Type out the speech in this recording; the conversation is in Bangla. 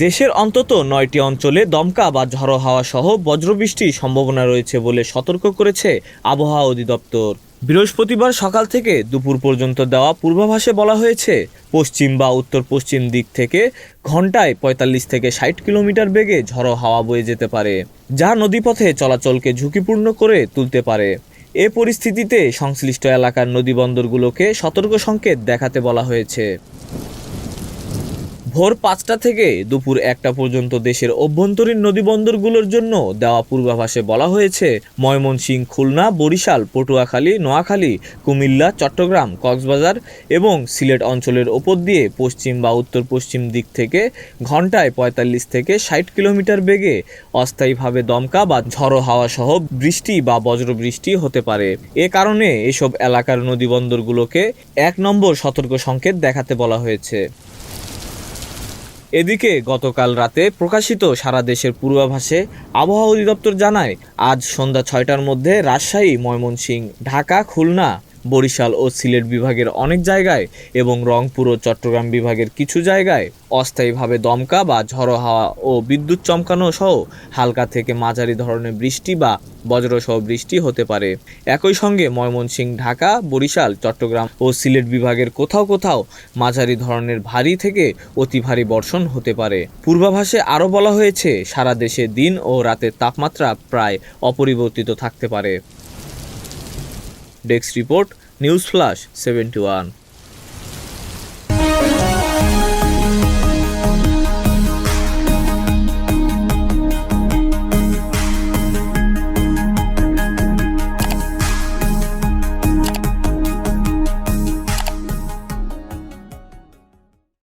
দেশের অন্তত ৯টি অঞ্চলে দমকা বা ঝড়ো হাওয়া সহ বজ্রবৃষ্টির সম্ভাবনা রয়েছে বলে সতর্ক করেছে আবহাওয়া অধিদপ্তর। বৃহস্পতিবার সকাল থেকে দুপুর পর্যন্ত দেওয়া পূর্বাভাসে বলা হয়েছে, পশ্চিম বা উত্তর পশ্চিম দিক থেকে ঘন্টায় ৪৫ থেকে ৬০ কিলোমিটার বেগে ঝড়ো হাওয়া বয়ে যেতে পারে, যা নদীপথে চলাচলকে ঝুঁকিপূর্ণ করে তুলতে পারে। এ পরিস্থিতিতে সংশ্লিষ্ট এলাকার নদীবন্দরগুলোকে সতর্ক সংকেত দেখাতে বলা হয়েছে। ভোর ৫টা থেকে দুপুর ১টা পর্যন্ত দেশের অভ্যন্তরীণ নদীবন্দরগুলোর জন্য দেওয়া পূর্বাভাসে বলা হয়েছে, ময়মনসিংহ, খুলনা, বরিশাল, পটুয়াখালী, নোয়াখালী, কুমিল্লা, চট্টগ্রাম, কক্সবাজার এবং সিলেট অঞ্চলের ওপর দিয়ে পশ্চিম বা উত্তর পশ্চিম দিক থেকে ঘন্টায় ৪৫ থেকে ৬০ কিলোমিটার বেগে অস্থায়ীভাবে দমকা বা ঝড়ো হাওয়া সহ বৃষ্টি বা বজ্রবৃষ্টি হতে পারে। এ কারণে এসব এলাকার নদীবন্দরগুলোকে ১ নম্বর সতর্ক সংকেত দেখাতে বলা হয়েছে। এদিকে গতকাল রাতে প্রকাশিত সারা দেশের পূর্বাভাসে আবহাওয়া অধিদপ্তর জানায়, আজ সন্ধ্যা ৬টার মধ্যে রাজশাহী, ময়মনসিংহ, ঢাকা, খুলনা, বরিশাল ও সিলেট বিভাগের অনেক জায়গায় এবং রংপুর ও চট্টগ্রাম বিভাগের কিছু জায়গায় অস্থায়ীভাবে দমকা বা ঝড়ো হাওয়া ও বিদ্যুৎ চমকানো সহ হালকা থেকে মাঝারি ধরনের বৃষ্টি বা বজ্রসহ বৃষ্টি হতে পারে। একই সঙ্গে ময়মনসিংহ, ঢাকা, বরিশাল, চট্টগ্রাম ও সিলেট বিভাগের কোথাও কোথাও মাঝারি ধরনের ভারী থেকে অতি ভারী বর্ষণ হতে পারে। পূর্বাভাসে আরও বলা হয়েছে, সারা দেশে দিন ও রাতের তাপমাত্রা প্রায় অপরিবর্তিত থাকতে পারে। Desk report, news flash 71।